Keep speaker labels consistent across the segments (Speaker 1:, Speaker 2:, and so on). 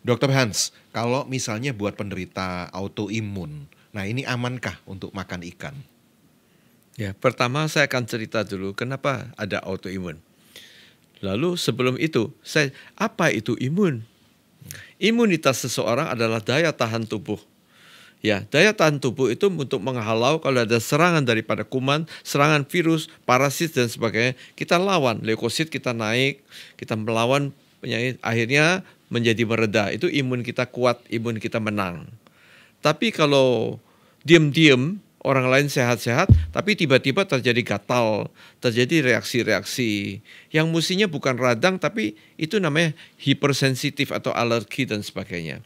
Speaker 1: Dokter Hans, kalau misalnya buat penderita autoimun, nah ini amankah untuk makan ikan?
Speaker 2: Ya, pertama saya akan cerita dulu kenapa ada autoimun. Lalu sebelum itu, apa itu imun? Imunitas seseorang adalah daya tahan tubuh. Ya, daya tahan tubuh itu untuk menghalau kalau ada serangan daripada kuman, serangan virus, parasit dan sebagainya. Kita lawan, leukosit kita naik, kita melawan penyakit, akhirnya menjadi mereda. Itu imun kita kuat, imun kita menang. Tapi kalau diam-diam orang lain sehat-sehat, tapi tiba-tiba terjadi gatal, terjadi reaksi-reaksi yang mestinya bukan radang, tapi itu namanya hipersensitif atau alergi dan sebagainya.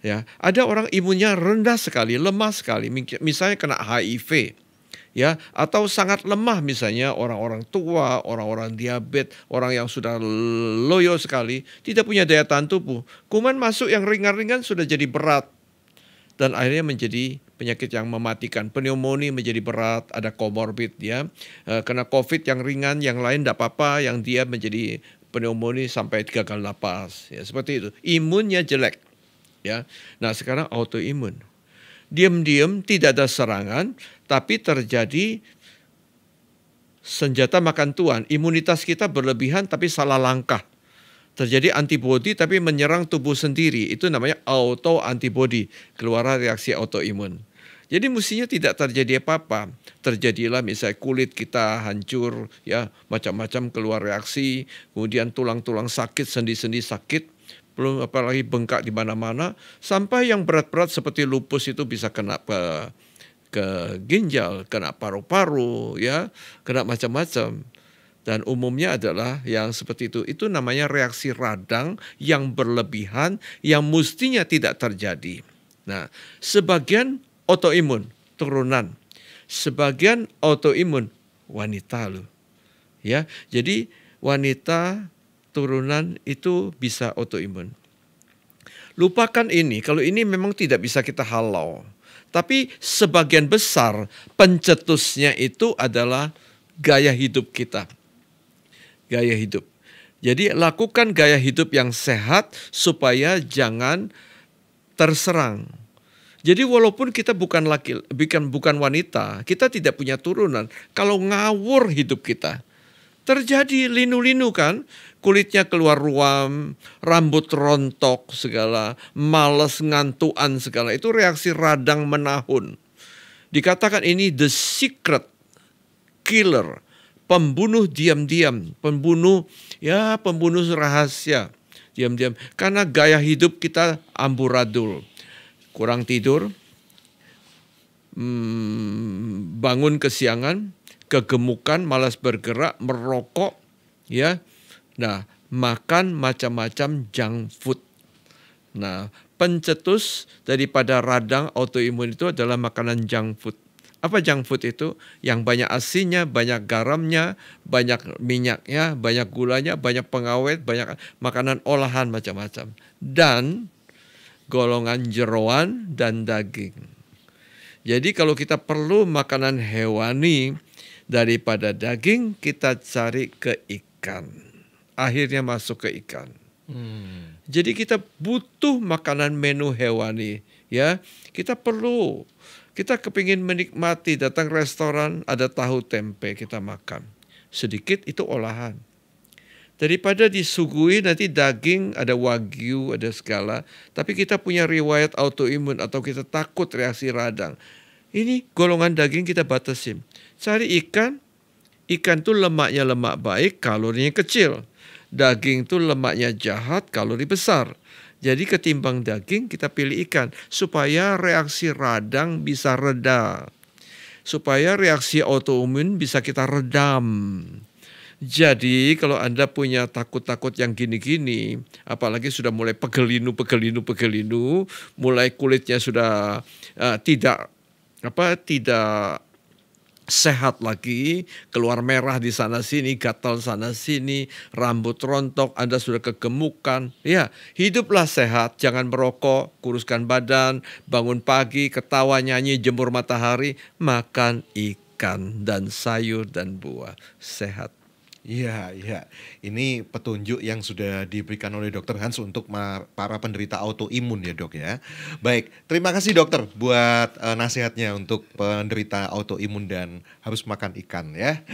Speaker 2: Ya, ada orang imunnya rendah sekali, lemah sekali, misalnya kena HIV, ya, atau sangat lemah misalnya orang-orang tua, orang-orang diabetes, orang yang sudah loyo sekali, tidak punya daya tahan tubuh. Kuman masuk yang ringan-ringan sudah jadi berat dan akhirnya menjadi penyakit yang mematikan. Pneumonia menjadi berat, ada komorbid ya. Kena COVID yang ringan, yang lain tidak apa-apa, yang dia menjadi pneumonia sampai gagal napas. Ya, seperti itu. Imunnya jelek. Ya. Nah, sekarang autoimun. Diam-diam tidak ada serangan, tapi terjadi senjata makan tuan. Imunitas kita berlebihan tapi salah langkah. Terjadi antibodi tapi menyerang tubuh sendiri. Itu namanya autoantibody, keluar reaksi autoimun. Jadi mestinya tidak terjadi apa-apa. Terjadilah misalnya kulit kita hancur, ya macam-macam keluar reaksi, kemudian tulang-tulang sakit, sendi-sendi sakit, belum apalagi bengkak di mana-mana, sampai yang berat-berat seperti lupus itu bisa kena ke ginjal, kena paru-paru, ya, kena macam-macam. Dan umumnya adalah yang seperti itu. Itu namanya reaksi radang yang berlebihan yang mestinya tidak terjadi. Nah, sebagian autoimun turunan, sebagian autoimun wanita loh. Ya, jadi wanita turunan itu bisa autoimun. Lupakan ini, kalau ini memang tidak bisa kita halau. Tapi sebagian besar pencetusnya itu adalah gaya hidup kita. Gaya hidup. Jadi lakukan gaya hidup yang sehat supaya jangan terserang. Jadi walaupun kita bukan wanita, kita tidak punya turunan. Kalau ngawur hidup kita, terjadi linu-linu kan, kulitnya keluar ruam, rambut rontok segala, malas ngantuan segala. Itu reaksi radang menahun. Dikatakan ini the secret killer. Pembunuh diam-diam, pembunuh rahasia diam-diam. Karena gaya hidup kita amburadul, kurang tidur, bangun kesiangan, kegemukan, malas bergerak, merokok, ya. Nah, makan macam-macam junk food. Nah, pencetus daripada radang autoimun itu adalah makanan junk food. Apa junk food itu? Yang banyak asinnya, banyak garamnya, banyak minyaknya, banyak gulanya, banyak pengawet, banyak makanan olahan macam-macam. Dan golongan jeroan dan daging. Jadi kalau kita perlu makanan hewani daripada daging, kita cari ke ikan. Akhirnya masuk ke ikan. Jadi kita butuh makanan menu hewani. Ya, kita perlu. Kita kepingin menikmati, datang restoran, ada tahu tempe kita makan. Sedikit itu olahan. Daripada disuguhi nanti daging, ada wagyu, ada segala. Tapi kita punya riwayat autoimun atau kita takut reaksi radang. Ini golongan daging kita batasin. Cari ikan, ikan itu lemaknya lemak baik, kalorinya kecil. Daging itu lemaknya jahat, kalori besar. Jadi ketimbang daging kita pilih ikan supaya reaksi radang bisa reda. Supaya reaksi autoimun bisa kita redam. Jadi kalau Anda punya takut-takut yang gini-gini, apalagi sudah mulai pegelinu, mulai kulitnya sudah tidak sehat lagi, keluar merah di sana sini, gatal sana sini, rambut rontok, Anda sudah kegemukan. Ya, hiduplah sehat, jangan merokok, kuruskan badan, bangun pagi, ketawa, nyanyi, jemur matahari, makan ikan dan sayur dan buah, sehat.
Speaker 1: Iya, iya. Ini petunjuk yang sudah diberikan oleh Dokter Hans untuk para penderita autoimun ya dok ya. Baik, terima kasih dokter buat nasihatnya untuk penderita autoimun dan harus makan ikan ya.